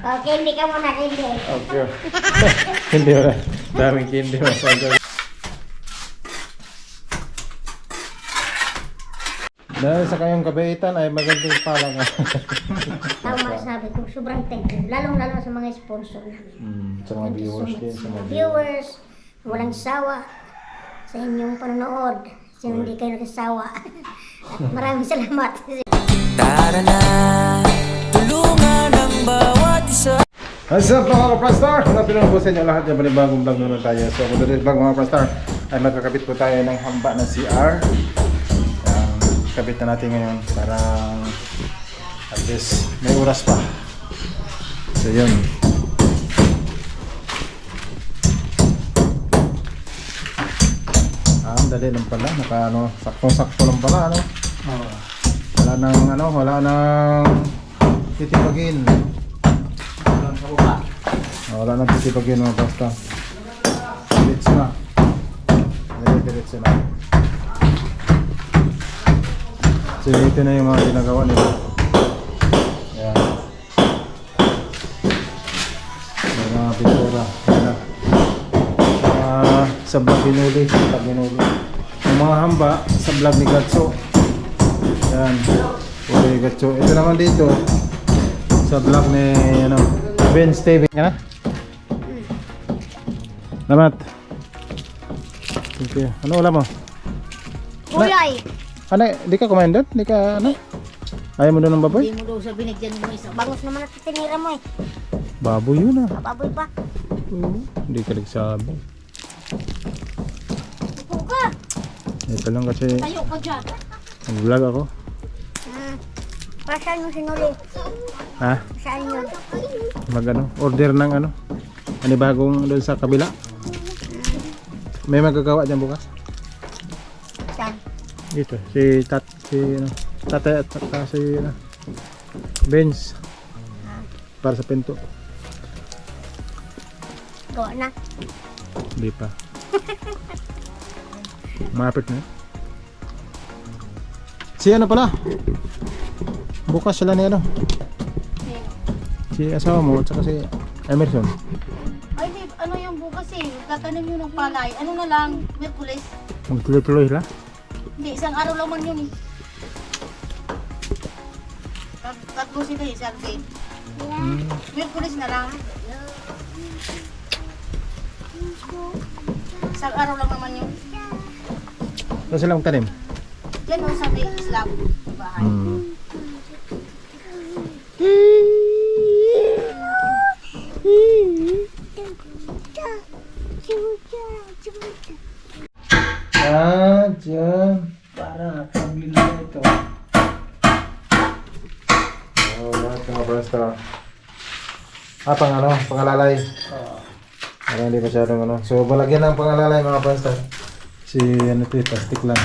Okay, hindi ka muna, hindi. Okay. Hindi wala. Daming candy. Dahil sa kayong kabaitan ay magandang pala nga. Tama sabi ko, sobrang thank you. Lalong-lalo sa mga sponsor na. Sa mga viewers din. Sa mga Viewers, walang sawa sa inyong panonood. Sa hindi kayo nagsasawa. Maraming salamat. Tara na, tulungan ang bawat isa. What's up mga ka-Prastar? Napinong po sa inyo lahat yung panibagong vlog naman tayo. So kung dito vlog mga Prastar ay magkakabit po tayo ng hamba ng CR. Kabit na natin ngayon para at least may oras pa. So yun. Ang dali lang pala, naka ano, sakto-sakto lang pala ano. Wala nang titipagin. Wala nang titipagin mga basta. Diretso na. Diretso na. So ito na yung mga ginagawa nila. Ayan. May mga pintura. Ayan. Sa vlog binuli. Yung mga hamba sa vlog ni Gatso. Ayan. Uli Gatso. Ito naman dito sa vlog ni Ben Steven. Yan na? Salamat. Thank you. Ano ulam mo? Gulay! Ano, di ka kumain doon? Di ka, ano? Ayaw mo doon ng baboy? Hindi mo daw sa binigyan mo isa. Bangos naman at tinira mo eh. Baboy yun ah. Baboy pa. Hindi ka nagsabi. Upo ka. Ito lang kasi Tayo ka dyan. nag-vlog ako. Para saan mo sinuli? Ha? Saan yun? Order ng ano? Bagong doon sa kabila. May magagawa dyan bukas? Saan? Dito, tatay at saka si Benz. Para sa pinto. Gawa na. Hindi pa. Malapit na. Si ano pala? Bukas sila ni ano? Si asawa mo at saka si Emerson. Ay, di, ano yung bukas eh? Tatanim yun ng palay. Ano na lang, Merkulis? Magtuloy-tuloy sila? Hindi, isang araw lang man yun eh. Tatlo sila eh, Saturday. Merkulis na lang. Isang araw lang naman yun. Saan sila magtanim? Yan o sa may Islam. Bahay. Dyan. Para pabili na ito. Lahat mga basta. Pangalalay. Para hindi masyadong ano. So, balagyan ng pangalalay mga basta. Si ano ito, plastic lang.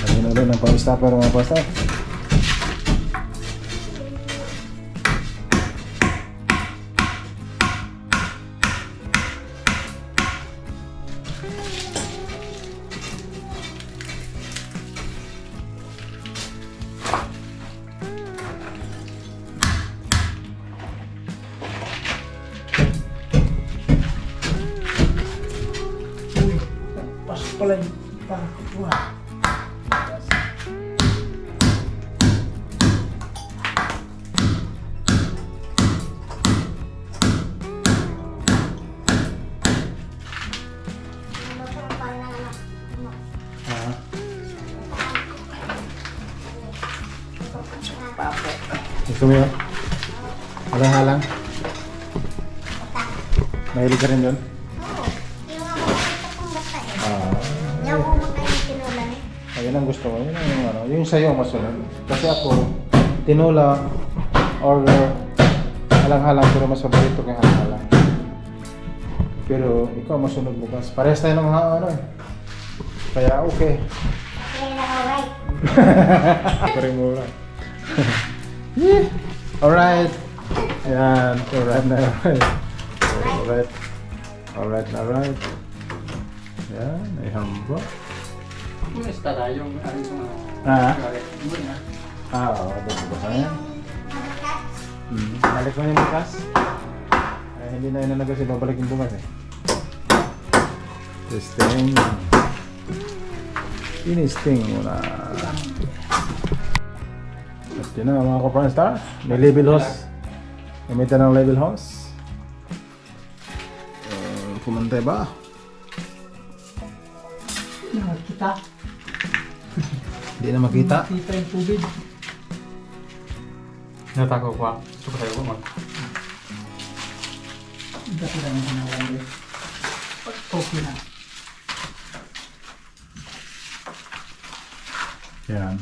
Lagyan ulit ng power stopper mga basta. Pasok pala yung pangkuha. Gusto mo yun? Halang-halang. Mahilig ka rin doon? Oo. Yung ako nakita kong bata eh. Ah. Hindi ako makain tinola eh. Ayun ang gusto ko. Yun ang yung ano. Yung sa'yo masunod. Kasi ako, tinola or halang-halang pero mas paborito ko yung halang-halang. Pero ikaw masunod bukas. Parehas tayo ng ano eh. Kaya okay. Okay na alright. Paring mura. Yeah. Alright. Ayan. Alright na alright. Alright. Alright na alright. Ayan. Ay hamba. Kumusta na yung ano yung Ah? muna? Oo. Bukas na yan. Mabakat. Balik mo yung bukas. Ay, hindi na yun na kasi babalik yung bukas eh. Testing. Tinisting muna. At yun na mga ka-Prime Star. May label hose. Gamitan ng label hose. Kumantay ba? Nakakita. Hindi na makita. Nakita yung tubig. Natako ko. Suka tayo ko mag. Hindi sila na sinawali. Okay na. Yan.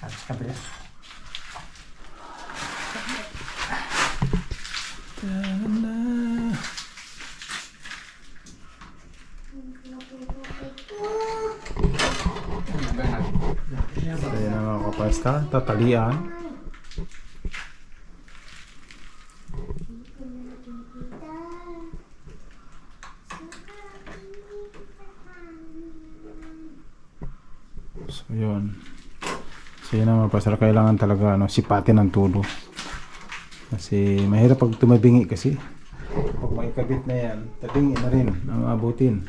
At kabila. Ayan na mga ka-Prime Star. Tatalian. So yun. So yun ang mapasar. Kailangan talaga ano, sipatin ng tulo. Kasi mahirap pag tumabingi kasi. Pag makikabit na yan, tabingi na rin ang abutin.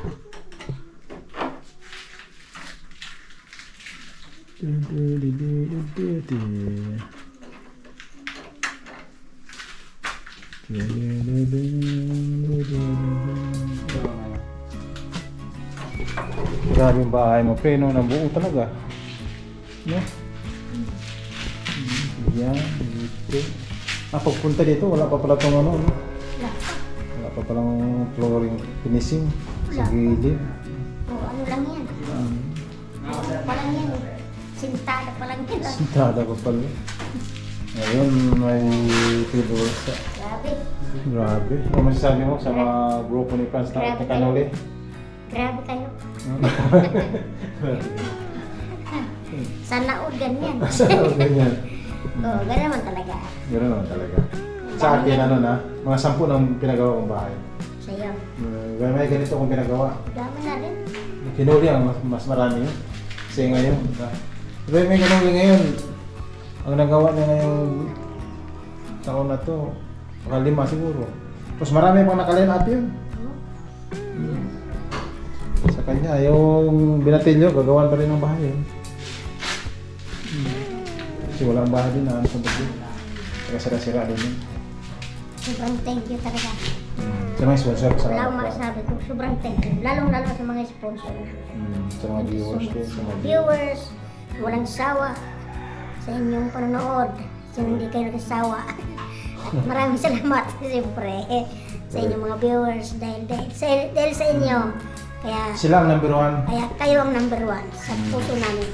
Grabe yung bahay mo, preno ng buo talaga. No? Yan, dito. Pagpunta dito, wala pa pala itong ano, no? Wala pa palang flooring finishing sa gilid. Oo, ano lang yan. Ano pa lang yan. Sintada pa lang yan. Sintada ko pala. Ngayon, may table sa... Grabe. Grabe. Ano masasabi mo sa mga grupo ni Franz na Grabe Kanoli? Grabe kayo. Sana all ganyan. Ganyan. Oo, ganyan naman talaga. Gano'n naman talaga. Sa akin, ano na, mga 10 ng pinagawa kong bahay. Sa'yo. May ganito kong pinagawa. Dami na rin. Kinuli ang mas marami yun. Kasi ngayon, pero may kinuli ngayon. Ang nagawa niya ngayong taon na to, baka 5 siguro. Tapos marami pang nakalain up yun. Sa kanya, yung binatilyo, gagawan pa rin ng bahay yun. Kasi walang bahay din na sa bagyo. Kaya sira-sira din yun. Sobrang thank you talaga. Sa mga sponsor, sa Wala akong masasabi ko. Sobrang thank you. Lalong-lalo sa mga sponsor na. sa mga viewers din. Sa mga Viewers, walang sawa sa inyong panonood. Sa hindi kayo nagsasawa. At maraming salamat siyempre sa inyong mga viewers dahil sa inyo. Kaya Sila ang number 1. kayo ang number 1 sa puso namin.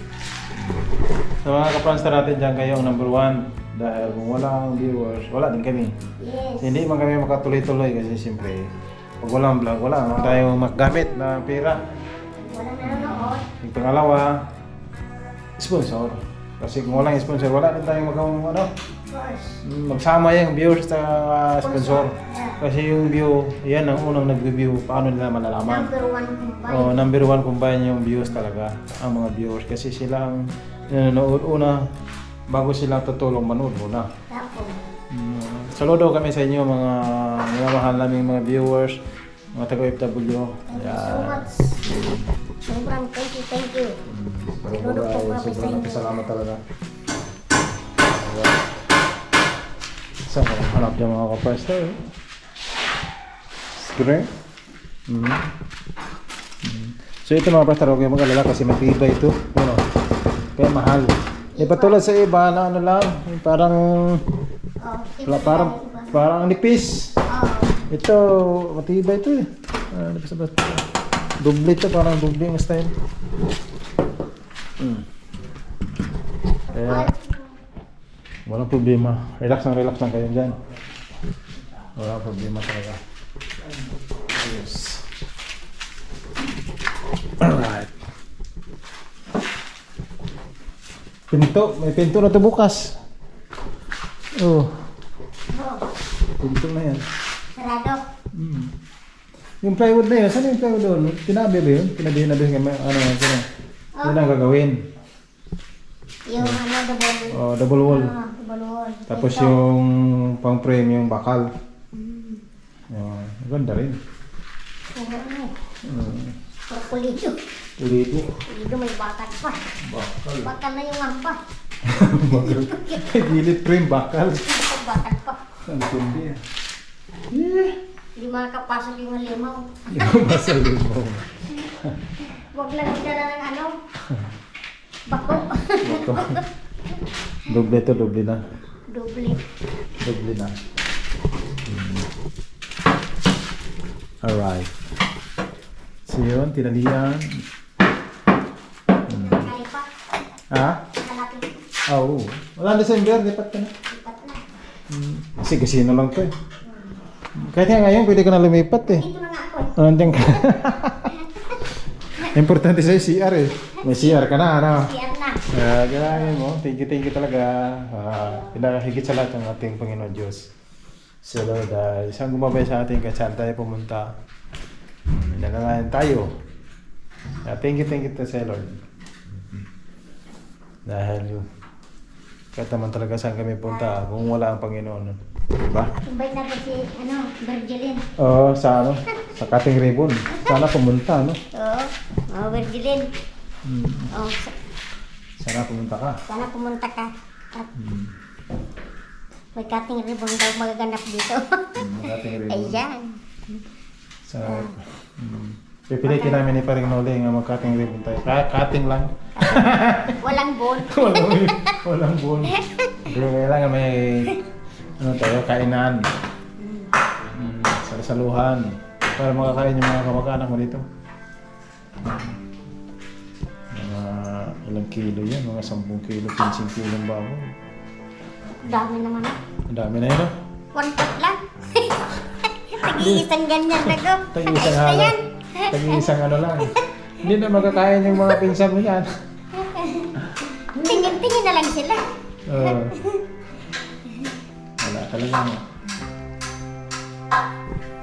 Sa mga ka-Pranstar natin dyan, kayo ang number 1. Dahil kung wala ang viewers, wala din kami. Yes. Hindi man kami makatuloy-tuloy kasi siyempre, pag walang vlog, wala naman tayo magamit na pera. Walang nanonood. Yung pangalawa, sponsor. Kasi kung walang sponsor, wala din tayong magawang ano, Of course. magsama yung viewers sa sponsor. Yeah. Kasi yung view, yan ang unang nag-view, paano nila malalaman? Number 1 combined. Oh, number 1 combine yung views talaga, ang mga viewers. Kasi sila ang nanonood una, bago sila tutulong manood muna. Tapos, Saludo kami sa inyo mga minamahal naming mga viewers, mga taga-OFW. thank you so much. Sobrang thank you. Saludo po kami sa Sobrang inyo. salamat talaga. Saan ka hanap dyan mga ka-Pranstar? Screen? So ito mga pastor, huwag kayong mag-alala kasi matibay ito. Ano? Kaya mahal. Di pa tulad sa iba na ano lang, yung parang parang nipis. Ito, matibay ito eh. Doble ito, parang doble yung style. Kaya, walang problema. Relax lang kayo dyan. Walang problema talaga. Yes. Alright. Pinto, may pinto na ito bukas. Oh. Pinto na yan. Sarado. Yung plywood na yun, saan yung plywood doon? Tinabi ba yun? Tinabi ano yun? Yun ang gagawin. Yung double. Oh, double wall. Double wall. Tapos yung pang frame, yung bakal. Yun, ganda rin. Pulido. Pulido. Pulido may bakal pa. Bakal. Bakal na yung ampa. Bakal. Gilid frame, bakal. Bakal pa. Ang kundi ah. Hindi makakapasok yung halimaw. Yung basal din mo. Huwag lang dala ng ano. Bako. Ito. Doble to, doble na. Doble. Doble na. Alright. So yun, tinalian. Kali pa. Ha? Kalapit. Oo. Wala December, lipat ka na. Lipat na. Kasi kasino lang to eh. Kahit nga ngayon, pwede ka na lumipat eh. Dito na nga ako eh. Nandiyan ka. Importante sa'yo CR eh. May CR ka na, ano? Siyan na. Ganahin mo. Thank you talaga. Pinakahigit sa lahat ng ating Panginoon Diyos. So Lord, isang gumabay sa ating kahit saan tayo pumunta. Nangangain tayo. Thank you to sa Lord. Dahil kahit naman talaga saan kami punta kung wala ang Panginoon. Diba? Invite natin si, Virgilin. Oo, sa ano? Sa Cutting Ribbon. Sana pumunta, no? Oo, Virgilin. Oo, Sana pumunta ka. sana pumunta ka. At may cutting ribbon daw magaganap dito. Cutting Ribbon. Ayan. Sa, pipilitin namin ni Paring Noli nga mag-cutting ribbon tayo. Cutting lang. Walang bone. Walang buwan. Pero kailangan may tayo, kainan. Saluhan. Para makakain yung mga kamag-anak mo dito. Mga ilang kilo yan, mga 10 kilo, 15 kilo ng baboy. Dami naman. Ang dami na yun, no? 1 pot lang. Tag-iisang ganyan na ko. Tag-iisang Ayos na halo. yan. Tag-iisang ano lang. Hindi na makakain yung mga pinsan mo yan. Tingin-tingin na lang sila. Wala talaga mo.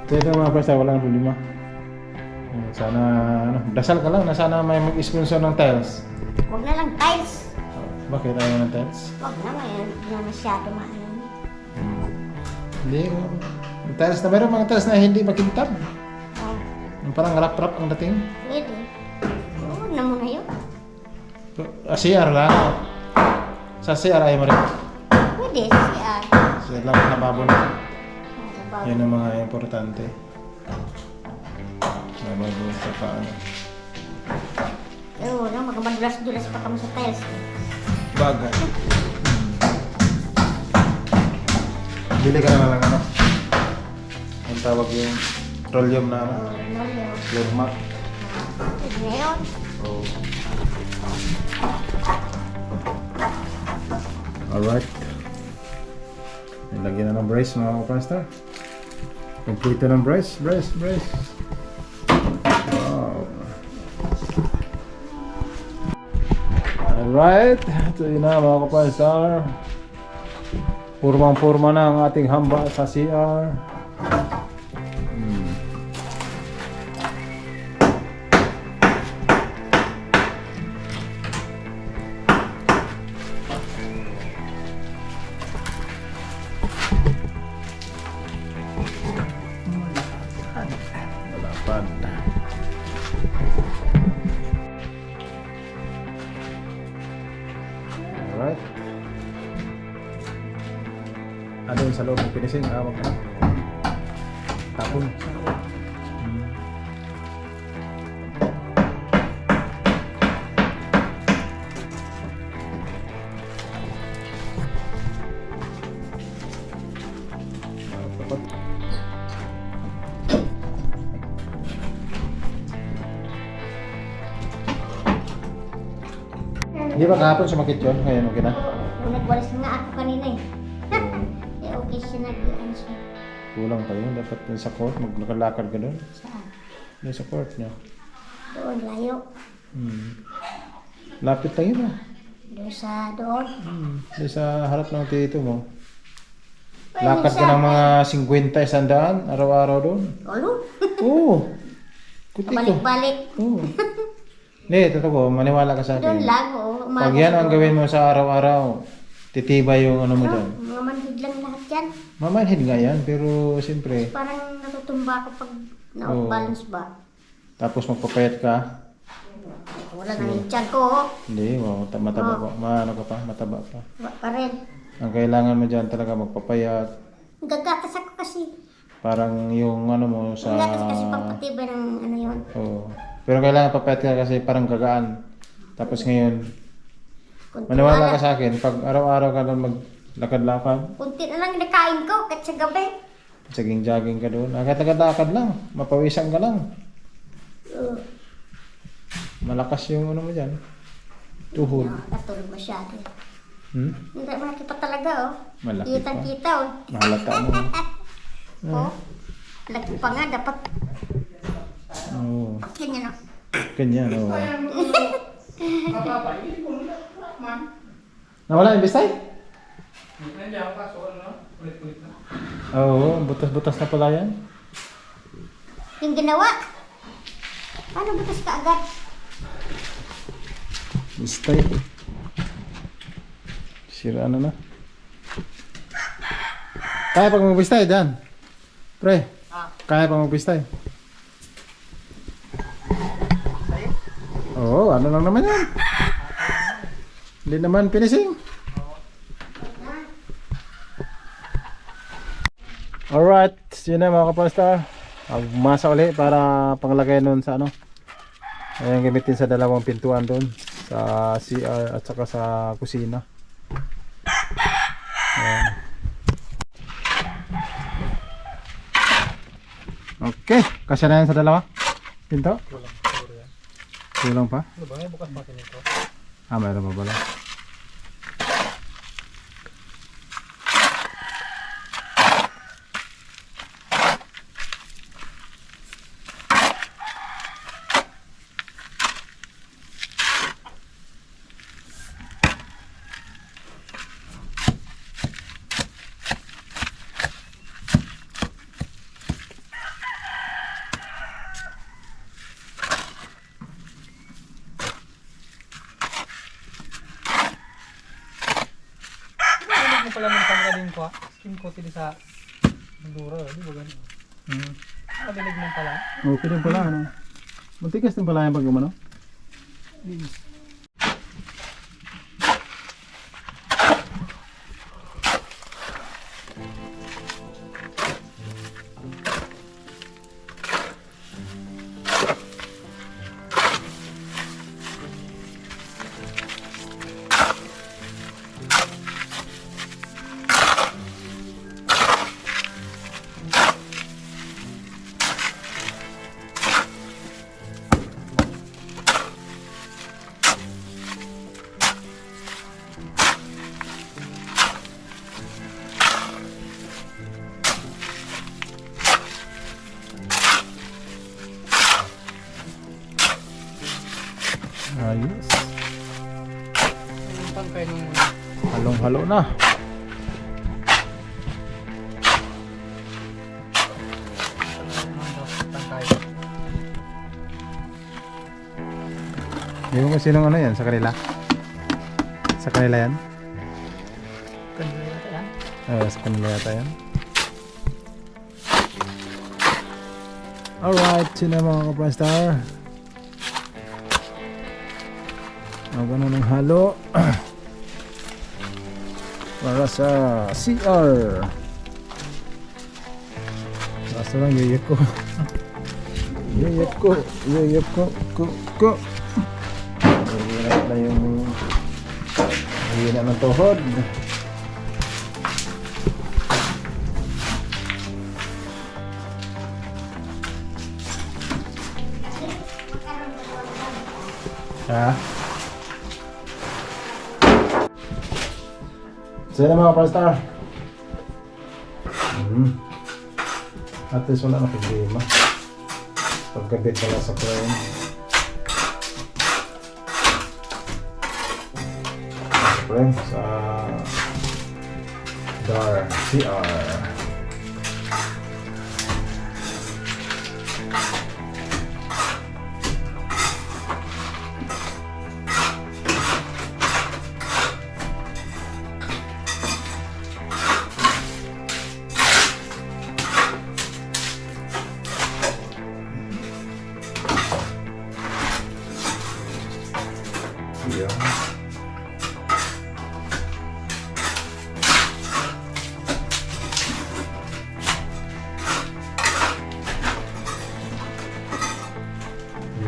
So ito mga presta, walang problema. Sana, dasal ka lang na sana may mag-sponsor ng tiles. Huwag na lang tiles. Bakit ayaw ng tiles? Huwag na, hindi na masyado mahal. Hindi, yung tiles na meron mga tiles na hindi makintab. Oh, Yung parang rap-rap ang dating. pwede. Huwag na muna yun. CR lang. Sa CR ayaw mo rin. Pwede, siya. Sa lang nababo na. Yan ang mga importante. Nababo sa paano. Oo, no, magmadulas-dulas pa kami sa tiles. Bagay. Bili ka na lang ano. Ang tawag yung petroleum na ano. Floor mat. Pwede na yun. Oh. Alright. Nilagyan na ng brace mga kapastor. Complete ng brace. Wow. Alright. Ito yun na mga kapastor. Purmang-purma na ang ating hamba sa CR. Malapad. Alright. Ano yung sa loob ng finishing? Wag na. Tapon. Hindi ba kahapon sumakit yun? Ngayon okay na? Kung nagwalis nga ako kanina eh. Eh, okay siya nag-ano siya. Kulang pa yun. Dapat dun sa court, maglakalakad ka doon. Saan? Doon sa court niya. Doon, layo. Lapit lang yun ah. Doon. Doon sa harap ng tito mo. Pwede Lakad ka siya. ng mga 50, 100 araw-araw doon. Olo? Oo. Kuti ko. Balik-balik. Oo. Hindi, totoo. Maniwala ka sa Doon akin. lang, oh. Umaga Pag yan ang siguro. gawin mo sa araw-araw, titibay yung ano mo dyan. Mga manhid lang lahat yan. Mamanhid nga yan, pero siyempre, Parang natutumba ako pag na-balance ba. tapos magpapayat ka. Wala nang yung tiyan ko, oh. Hindi, mataba pa. Maano ka pa, mataba pa. Wala pa rin. Ang kailangan mo dyan talaga magpapayat. Gagatas ako kasi. Parang yung ano mo sa... Gagatas kasi pampatibay ng ano yun. Oo. Pero kailangan papayat ka kasi parang gagaan. Tapos ngayon, Kunti maniwala na ka lang. sa akin, pag araw-araw ka lang maglakad-lakad, Kunti na lang nakain ko kahit sa gabi. saging-jogging ka doon, lakad lang, mapawisan ka lang. Uh, Malakas yung ano mo dyan. Tuhod. Nakatulog masyado. Hindi, malaki pa talaga, oh. Malaki pa. Kitang-kita, oh. Mahalata mo. Oh. Laki pa nga, dapat Oo. ganyan, oh. Ganyan, oo. Nawala yung bistay? Oo, butas-butas na pala yan. Yung ginawa. Paano butas ka agad? Bistay. Sira na. Kaya pag magbistay dyan. Pre, kaya pag magbistay. Oo, ano lang naman yan. Hindi naman finishing. Alright, yun na mga kapastar. Magmasa uli para panglagay nun sa ano. Ayan, gamitin sa dalawang pintuan doon. Sa CR at saka sa kusina. Ayan. Okay, kasya na yan sa dalawa? Pinto? Kulang pa? Ano ba? Bukas pa ito. Ah, mayroon pa pala. Ano pala ng panggaling ko? Skin coat din sa Bandura. Di ba ganun? Nakadilig mo pala. Okay din pala, ano? Mantigas din pala yung pag umano? Ayos. Yung tangkay nung Halong-halo na. tangkay. Yung kung sinong ano yan sa kanila? Sa kanila yan? Kanila yata yan. Sa kanila yata yan. Alright, sino mga kapastar? Ano ng halo para sa CR. Basta lang yuyek ko. Yuyek ko. Hirap na yung hina ng tuhod. Ha? So yun na mga Prime Star. At least wala na problema. Pagkabit pala sa frame. Frame sa DAR CR. Yeah.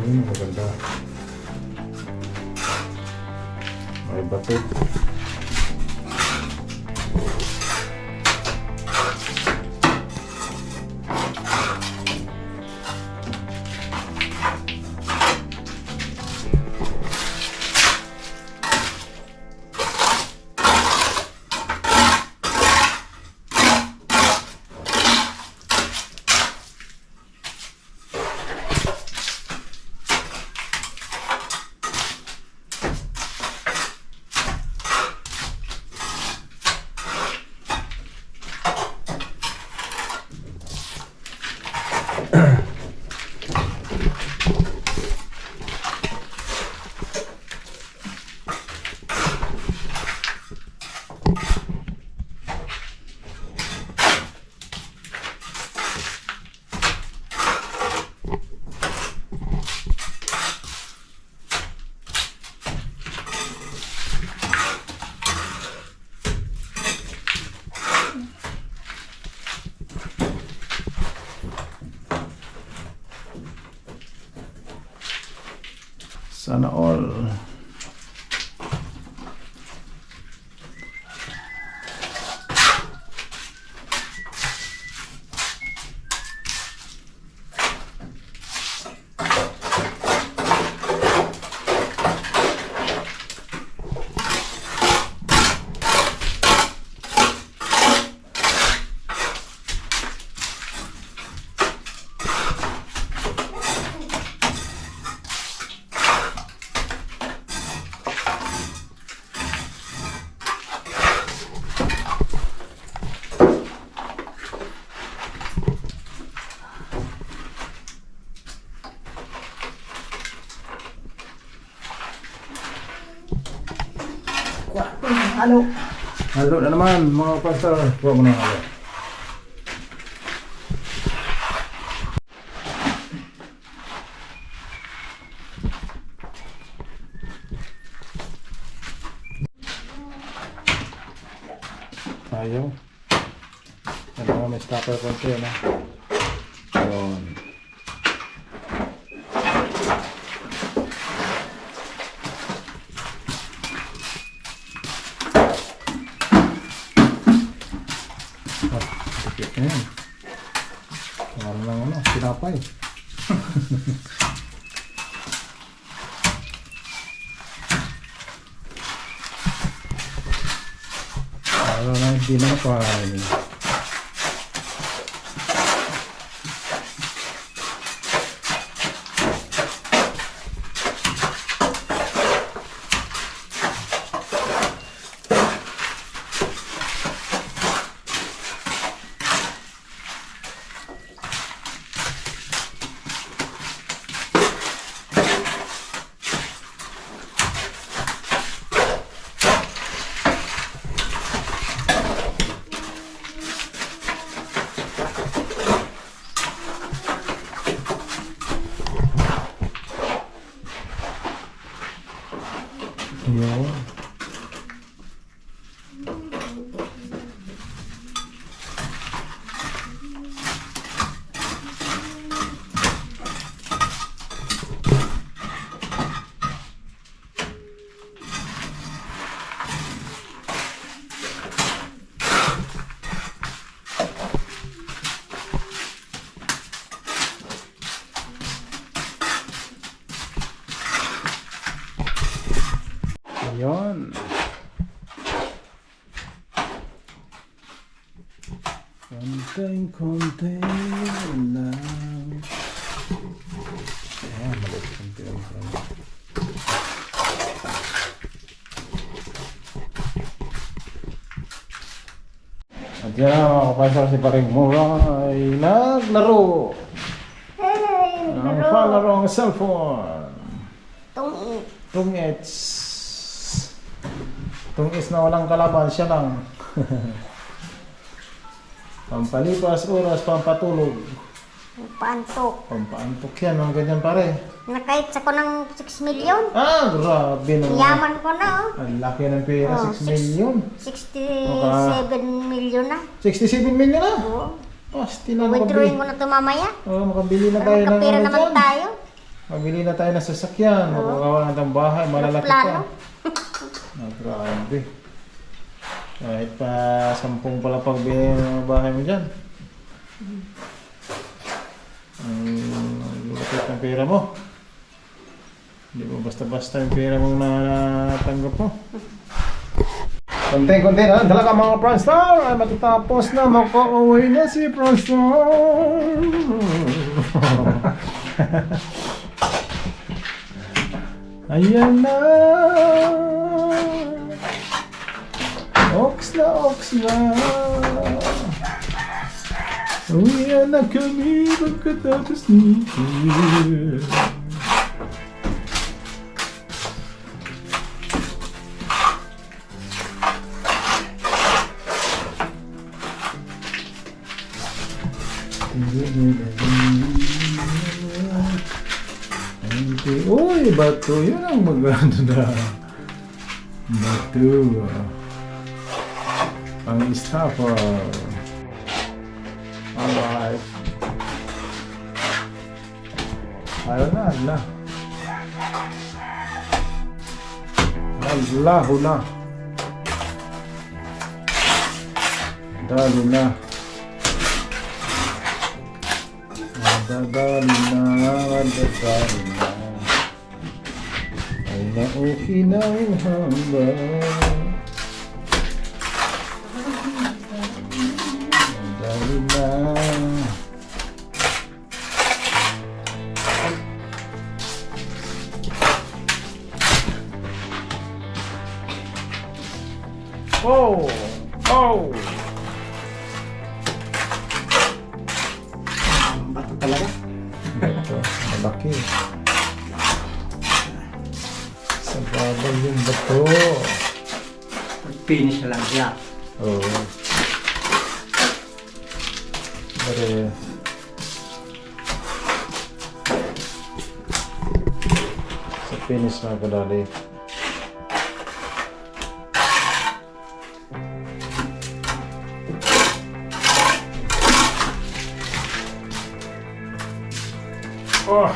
Maganda. May batik. Sana all. Halo. Halo na naman mga pastor. Kuha mo na ang halo. Ayaw. Ano nga may stopper konti na. Ayun. Ayan. Parang lang ano, sinapay. Parang lang dinapay. Yun. Ayun. konti lang. Ayan, maliit konti lang. At yan mga kapasok, si Paring Mura ay naglaro. Hey, Ang laro. palaro ang cellphone. Tungit. Tungits. Tungits na walang kalaban, siya lang. Pampalipas oras, pampatulog. Pantok. Pampaantok yan, ang ganyan pare. Nakahit ko ng 6 million. Ah, grabe naman. Yaman ko na oh. Ang laki ng pera, Oh, 6 million. 67 million na. 67 million na? Oo. Pasti na Withdrawing makabili. ko na ito mamaya. Oh, makabili na tayo Para ng magkapira ano naman dyan. tayo. Makabili na tayo ng sasakyan. Makakawa na ng bahay, malalaki Plano. pa. Ah, grabe. Kahit pa 10 pala pagbili ng bahay mo dyan. Ang lapit ng pera mo. Hindi mo basta-basta yung pera mong natanggap mo. Konti-konti na talaga mga Pranstar ay matatapos na makauwi na si Pranstar. Ayan na. Ox na. Uwian na kami pagkatapos nito. Uy, bato. Yun ang maganda na. Bato. Ang stopper. Alright. Ayaw na. Naglaho na. Dali na. Madadali na. Ay nauki na ang hamba. Madali na. Oh! Oh! Bato talaga. Ito, malaki. Sa babal yung bato. Finish na lang siya. Oo. Pare. Sa finish na kadali. Oh!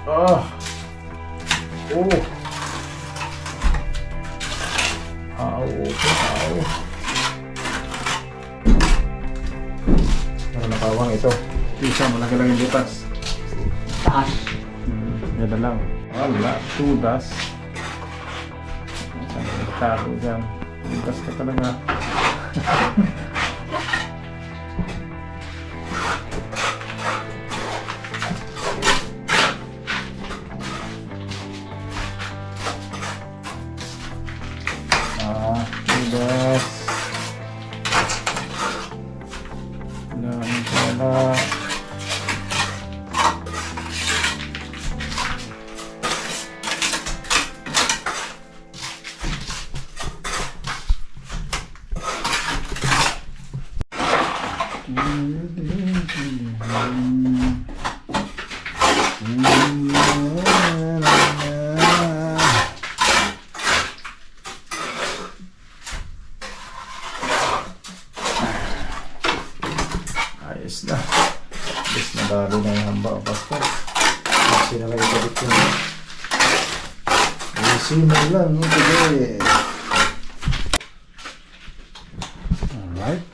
Oh! Oh! Ow! Ow! Ano nakawang ito? Isa malaki lang yung butas. Taas. Yan na lang. Wala, tudas. Saan yung taro dyan? Butas ka talaga. Tudas. Lang pala. Ayos na. Ayos na dali na yung hamba o pastor. Ayusin na lang ikabit ko na. Ayusin na lang ikabit. Alright.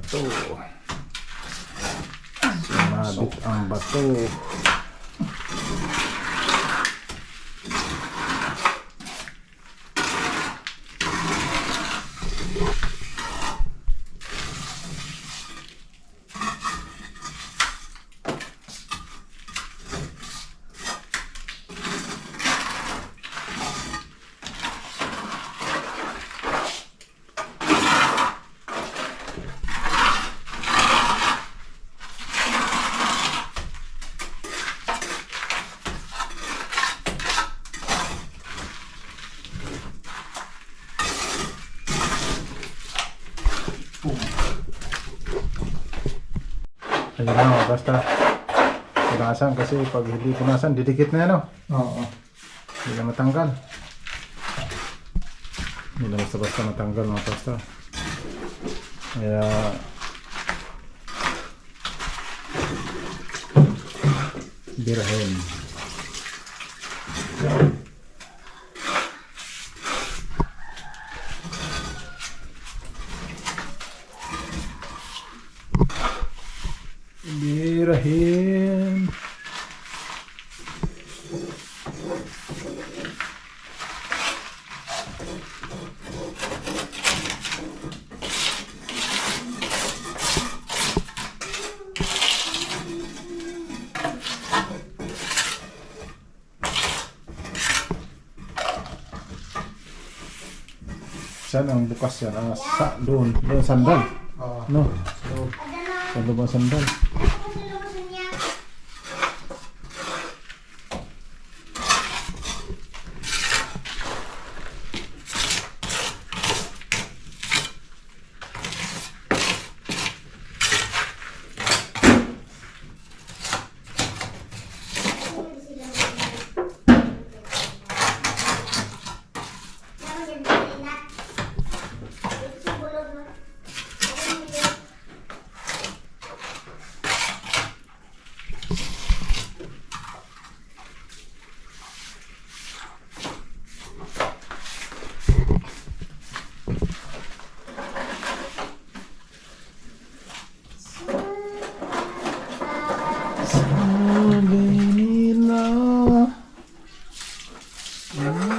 bato. Sumabit ang bato. Ayun na, basta punasan kasi pag hindi punasan, didikit na yan, no? Oo. Hindi na matanggal. Hindi na basta-basta matanggal, mga basta. Kaya birahin. Birahin. Saan ang bukas yan? Doon sandal. Oo. No? Sa loob ang sandal.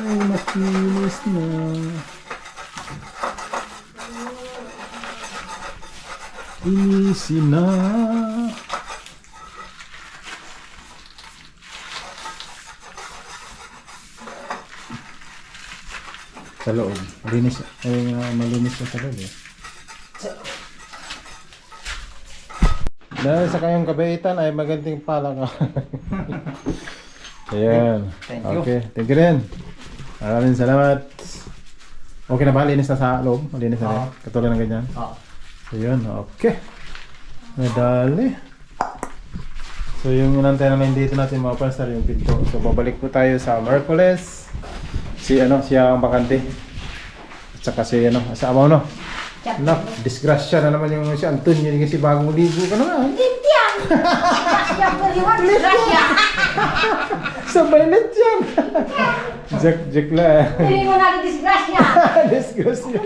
Ay, makinis na. Inisin na. Sa loob. Malinis. Ay, malinis na sa loob eh. Dahil sa kayong kabaitan ay maganting pala ka. Ayan. Thank you. Okay. Thank you rin. Maraming salamat. Okay na ba? Linis na sa loob? Malinis na rin? Katulad ng ganyan? Oo. Ayan. Okay. Medali. So yung inantay namin dito natin mga pastor yung pinto. So babalik po tayo sa Merkules. Siya ang bakante. At saka si sa amaw no. Nak, disgrasya na naman yung si Antonio kasi bagong ligo ka naman. Limpian! Grasya po yun, grasya! Sabay na dyan. Jack la. Hindi mo na disgrasya! Disgrasya.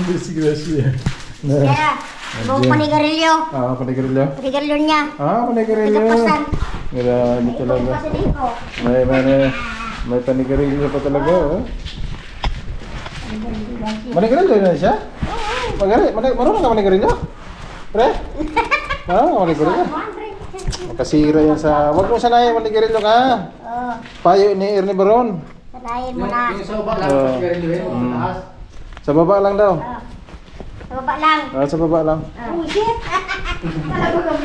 Disgrasya. Kaya, buong panigarilyo. Panigarilyo. Panigarilyo niya. Panigarilyo. Nagkapasan. Grabe talaga. Pasanin ko. May panigarilyo pa talaga, oh. Manigarilyo na siya? Marunong ka manigarilyo? Pre? Manigarilyo. Makasira yan sa... Huwag mo sanayin manigarilyo ka. Payo ni Ernie Baron. Sanayin mo na. Yung sa baba lang, pagkarin yun, yung taas. Sa baba lang daw. Sa baba lang. Sa baba lang. Oh shit! Talagang